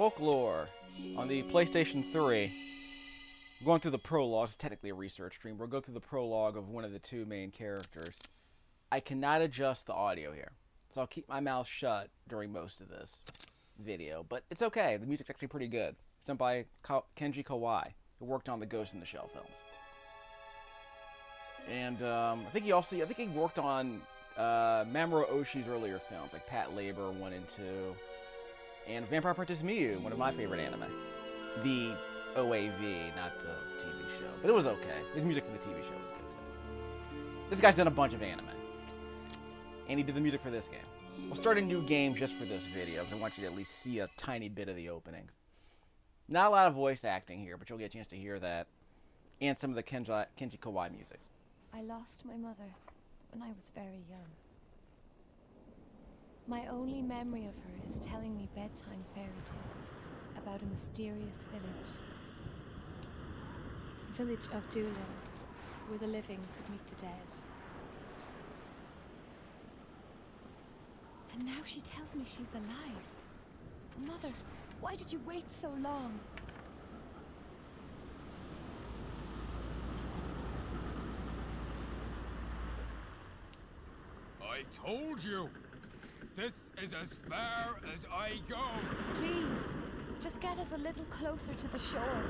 Folklore on the PlayStation 3. We're going through the prologue. It's technically a research stream. We'll go through the prologue of one of the two main characters. I cannot adjust the audio here, so I'll keep my mouth shut during most of this video. But it's okay. The music's actually pretty good. It's done by Kenji Kawai, who worked on the Ghost in the Shell films. And I think he worked on Mamoru Oshii's earlier films, like Pat Labor 1 and 2, and Vampire Princess Miyu, one of my favorite anime. The OAV, not the TV show. But it was okay. His music for the TV show was good too. This guy's done a bunch of anime. And he did the music for this game. We'll start a new game just for this video, because I want you to at least see a tiny bit of the openings. Not a lot of voice acting here, but you'll get a chance to hear that. And some of the Kenji Kawai music. I lost my mother when I was very young. My only memory of her is telling me bedtime fairy tales about a mysterious village. The village of Doolin, where the living could meet the dead. And now she tells me she's alive. Mother, why did you wait so long? I told you! This is as far as I go! Please, just get us a little closer to the shore.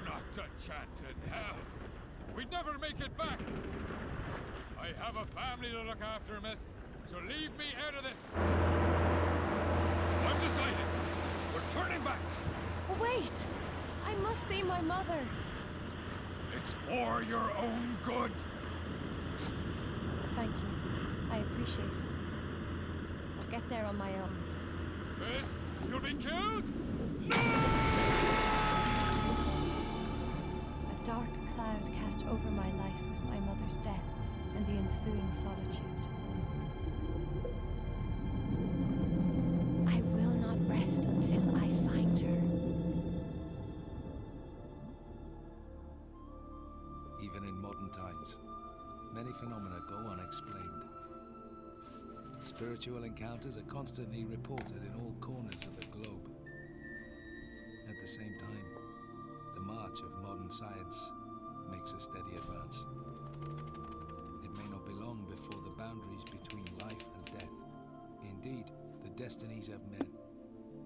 Not a chance in hell! We'd never make it back! I have a family to look after, miss, so leave me out of this! I'm decided! We're turning back! Wait! I must see my mother! It's for your own good! Thank you. I appreciate it. I'll get there on my own. Miss, you'll be killed? No! A dark cloud cast over my life with my mother's death and the ensuing solitude. I will not rest until I find her. Even in modern times, many phenomena go unexplained. Spiritual encounters are constantly reported in all corners of the globe. At the same time, the march of modern science makes a steady advance. It may not be long before the boundaries between life and death, indeed, the destinies of men,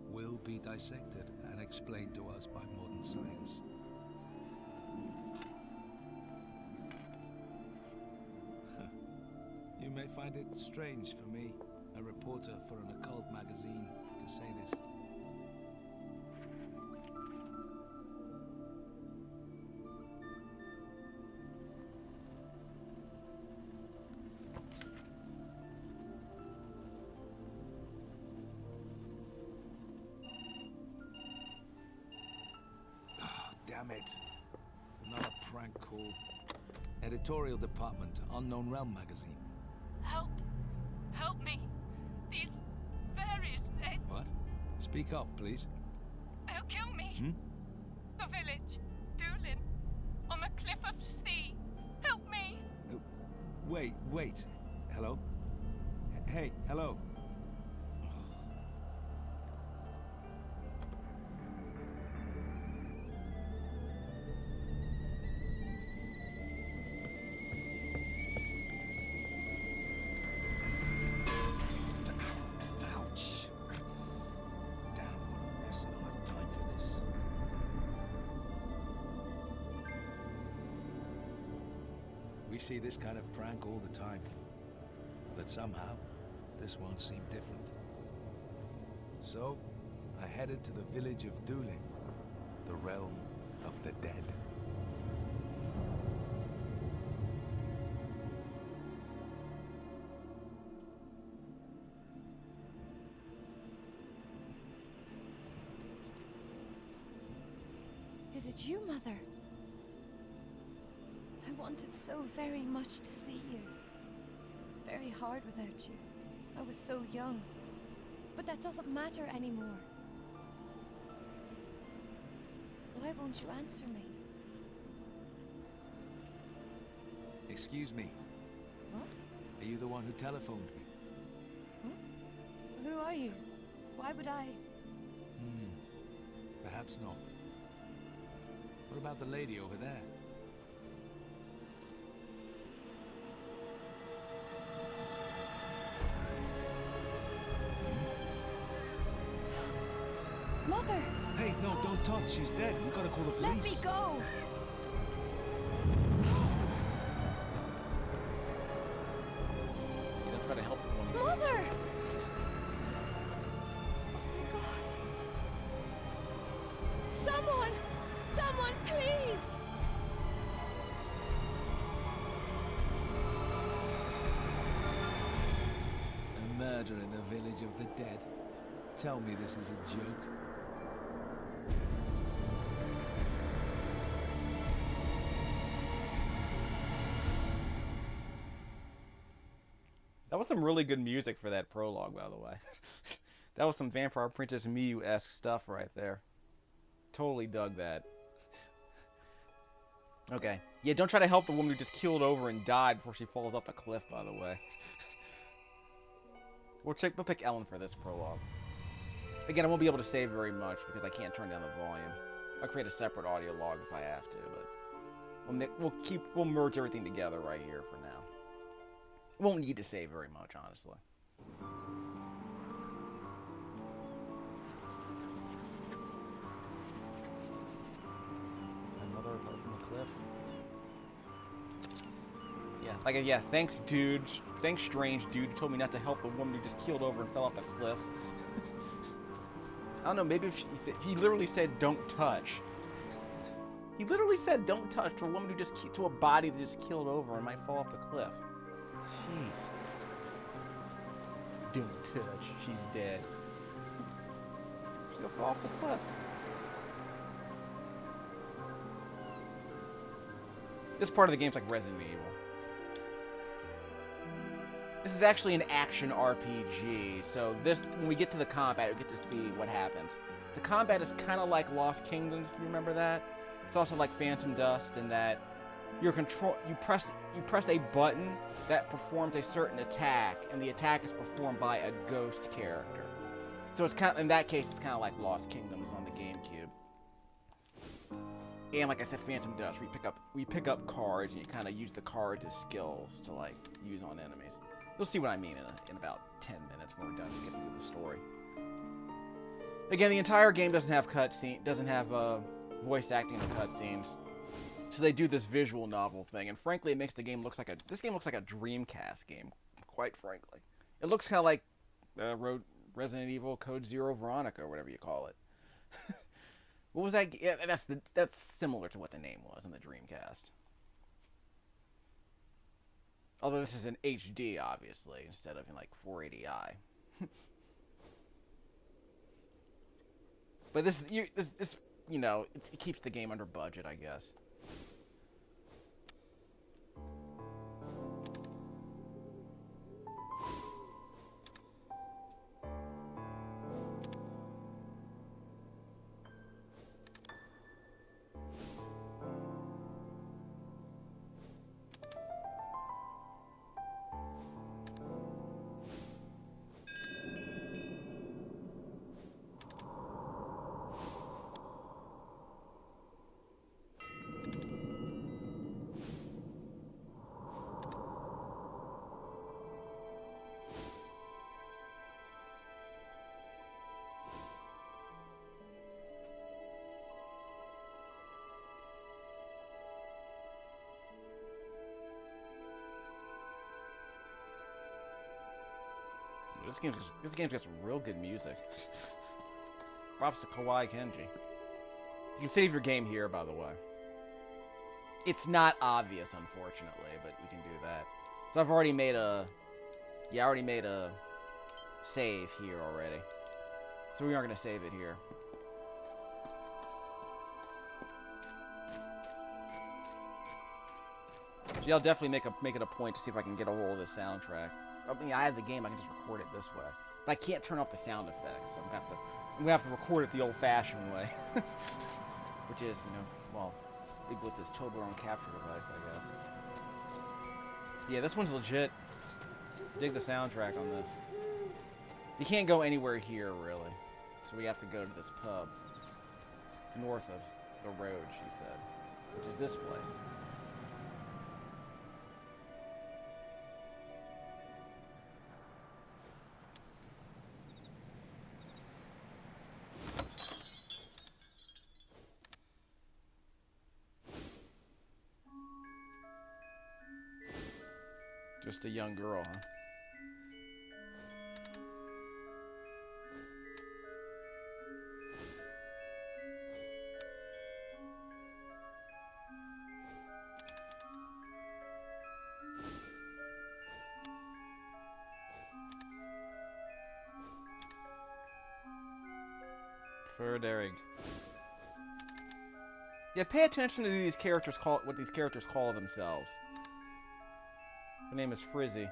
will be dissected and explained to us by modern science. You may find it strange for me, a reporter for an occult magazine, to say this. Oh, damn it. Another prank call. Editorial department, Unknown Realm magazine. Help! Help me! These fairies, What? Speak up, please. they'll kill me! The village, Doolin, on the cliff of sea. Help me! Wait. Hello? Hey, hello. Ouch. Damn, what a mess. I don't have time for this. We see this kind of prank all the time. But somehow, this won't seem different. So, I headed to the village of Doolin, the realm of the dead. Is it you, Mother? I wanted so very much to see you. It was very hard without you. I was so young. But that doesn't matter anymore. Why won't you answer me? Excuse me, What? are you the one who telephoned me? Who are you? Why would I? Perhaps not. What about the lady over there? Mother! Hey, no, don't touch. She's dead. We gotta call the Let me police. go! You don't try to help the woman. Mother! Oh my god. Someone! Someone, please! A murder in the village of the dead. Tell me this is a joke. That was some really good music for that prologue, by the way. That was some Vampire Princess Miyu-esque stuff right there. Totally dug that. Okay. Yeah, don't try to help the woman who just keeled over and died before she falls off the cliff, by the way. We'll pick Ellen for this prologue. Again, I won't be able to save very much because I can't turn down the volume. I'll create a separate audio log if I have to, but we'll merge everything together right here for now. Won't need to save very much, honestly. Another apart from the cliff. Yeah, thanks, dude. Thanks, strange dude. You told me not to help the woman who just keeled over and fell off the cliff. I don't know, maybe if he literally said, don't touch. He literally said, don't touch to a woman who just, to a body that just keeled over and might fall off the cliff. Jeez. Don't touch. She's dead. She's gonna fall off the cliff. This part of the game's like Resident Evil. This is actually an action RPG, so when we get to the combat, we get to see what happens. The combat is kind of like Lost Kingdoms, if you remember that. It's also like Phantom Dust in that you press a button that performs a certain attack, and the attack is performed by a ghost character. So it's in that case, it's kind of like Lost Kingdoms on the GameCube. And like I said, Phantom Dust, we pick up cards, and you kind of use the cards as skills to like use on enemies. You'll see what I mean in about 10 minutes when we're done skipping through the story. Again, the entire game doesn't have voice acting in the cutscenes, so they do this visual novel thing, and frankly, it makes the game this game looks like a Dreamcast game. Quite frankly, it looks kind of like Resident Evil Code Zero Veronica or whatever you call it. What was that? Yeah, that's similar to what the name was in the Dreamcast. Although this is an HD, obviously, instead of in like 480i. But this you know, it keeps the game under budget, I guess. This game's got some real good music. Props to Kawai Kenji. You can save your game here, by the way. It's not obvious, unfortunately, but we can do that. So I've already made a... Yeah, I already made a save here already. So we aren't going to save it here. So yeah, I'll definitely make it a point to see if I can get a hold of the soundtrack. I mean, I have the game, I can just record it this way. But I can't turn off the sound effects, so I'm gonna have to record it the old-fashioned way. Which is, you know, well, with this Toblerone capture device, I guess. Yeah, this one's legit. Dig the soundtrack on this. You can't go anywhere here, really. So we have to go to this pub. north of the road, she said, which is this place. Just a young girl, huh? Ferderic. Yeah, pay attention to these characters what these characters call themselves. Her name is Frizzy.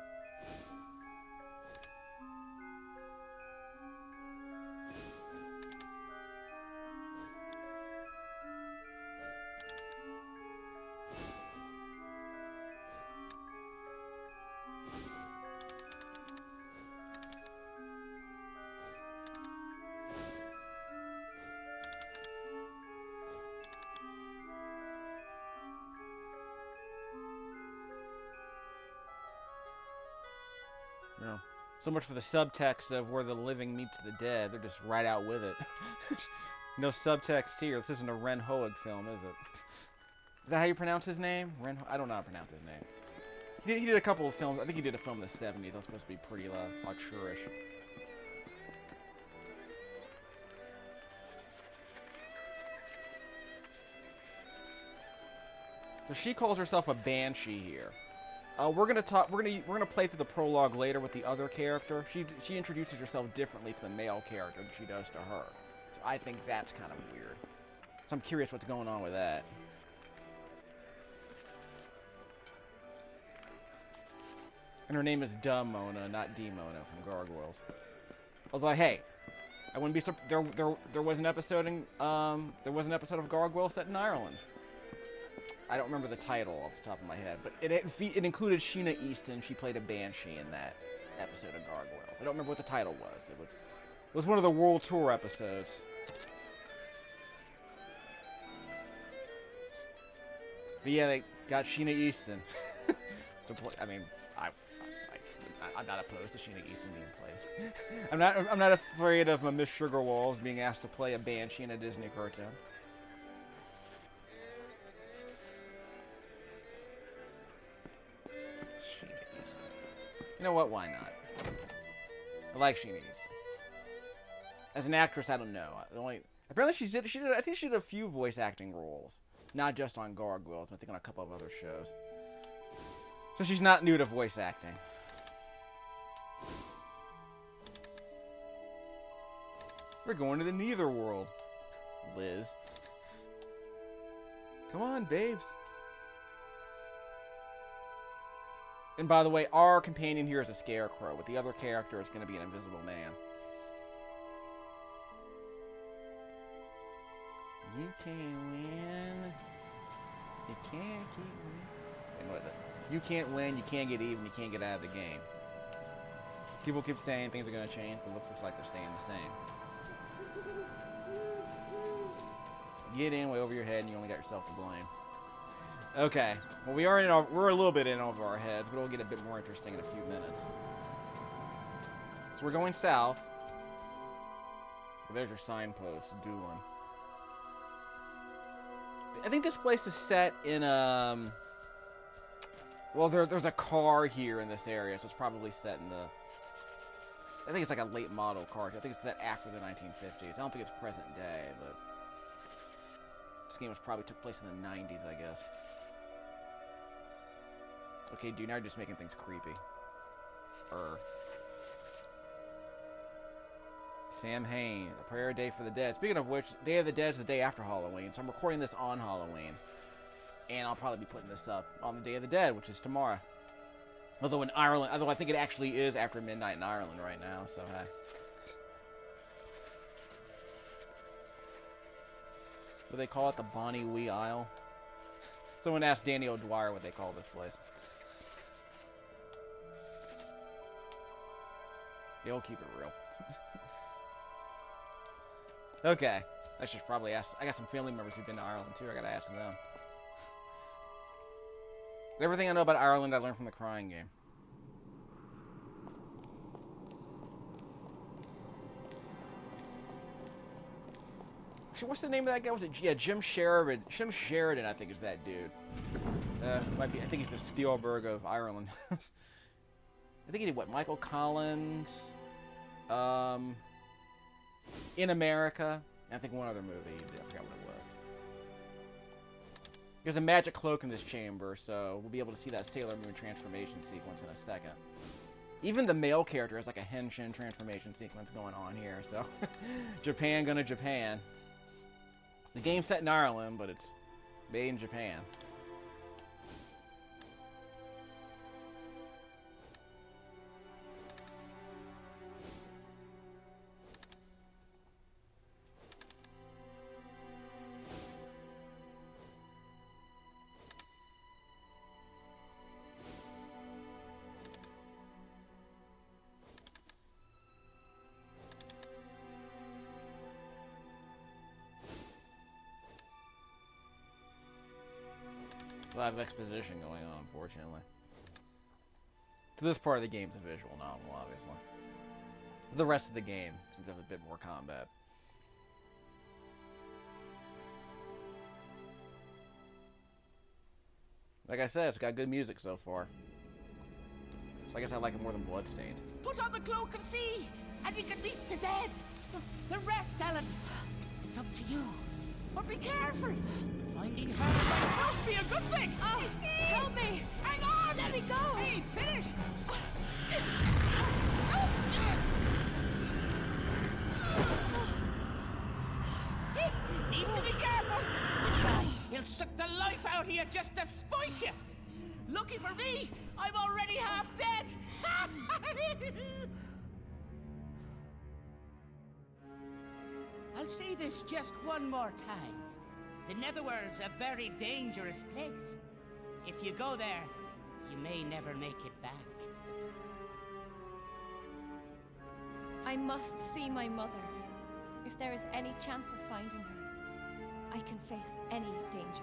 No. So much for the subtext of where the living meets the dead. They're just right out with it. No subtext here. This isn't a Ren Hoag film, is it? Is that how you pronounce his name? I don't know how to pronounce his name. He did a couple of films. I think he did a film in the 70s. That was supposed to be pretty mature-ish. So she calls herself a banshee here. We're gonna play through the prologue later with the other character. She introduces herself differently to the male character than she does to her. So I think that's kind of weird. So I'm curious what's going on with that. And her name is Mona, not D Mona from Gargoyles. Although, hey, I wouldn't be there was an episode of Gargoyles set in Ireland. I don't remember the title off the top of my head, but it included Sheena Easton. She played a banshee in that episode of Gargoyles. I don't remember what the title was. It was one of the World Tour episodes. But yeah, they got Sheena Easton to play. I mean, I'm not opposed to Sheena Easton being played. I'm not afraid of Miss Sugarwalls being asked to play a banshee in a Disney cartoon. You know what? Why not? I like Sheena Easton. As an actress, I don't know. Apparently she did. I think she did a few voice acting roles, not just on Gargoyles. I think on a couple of other shows. So she's not new to voice acting. We're going to the Netherworld, Liz. Come on, babes. And by the way, our companion here is a scarecrow, but the other character is going to be an invisible man. You can't win. You can't keep winning. You can't win, you can't get even, you can't get out of the game. People keep saying things are going to change, but it looks like they're staying the same. Get in way over your head and you only got yourself to blame. Okay, well we're a little bit in over our heads, but it'll get a bit more interesting in a few minutes. So we're going south. There's your signpost, Doolin. I think this place is set in well, there's a car here in this area, so it's probably set in I think it's like a late model car. I think it's set after the 1950s. I don't think it's present day, but this game probably took place in the 90s, I guess. Okay, dude, now you're just making things creepy. Sam Hain, A Prayer Day for the Dead. Speaking of which, Day of the Dead is the day after Halloween, so I'm recording this on Halloween. And I'll probably be putting this up on the Day of the Dead, which is tomorrow. Although I think it actually is after midnight in Ireland right now, so hey. What do they call it? The Bonnie Wee Isle? Someone asked Danny O'Dwyer what they call this place. They'll keep it real. Okay. I should probably ask. I got some family members who've been to Ireland too. I gotta ask them. Everything I know about Ireland, I learned from the Crying Game. Actually, what's the name of that guy? Was it Jim Sheridan? Jim Sheridan, I think, is that dude. Might be. I think he's the Spielberg of Ireland. I think he did what? Michael Collins. In America. And I think one other movie. I forgot what it was. There's a magic cloak in this chamber, so we'll be able to see that Sailor Moon transformation sequence in a second. Even the male character has like a henshin transformation sequence going on here, so Japan gonna Japan. The game's set in Ireland, but it's made in Japan. A lot of exposition going on, unfortunately. So this part of the game's a visual novel, obviously. The rest of the game seems to have a bit more combat. Like I said, it's got good music so far. So I guess I like it more than Bloodstained. Put on the cloak of sea, and we can meet the dead. The rest, Ellen. It's up to you. But be careful. Finding her might not be a good thing. Oh, help me! Hang on! Let me go! We ain't finished. Need to be careful. This guy, he'll suck the life out of you just to spite you. Lucky for me, I'm already half dead. I'll say this just one more time. The Netherworld's a very dangerous place. If you go there, you may never make it back. I must see my mother. If there is any chance of finding her, I can face any danger.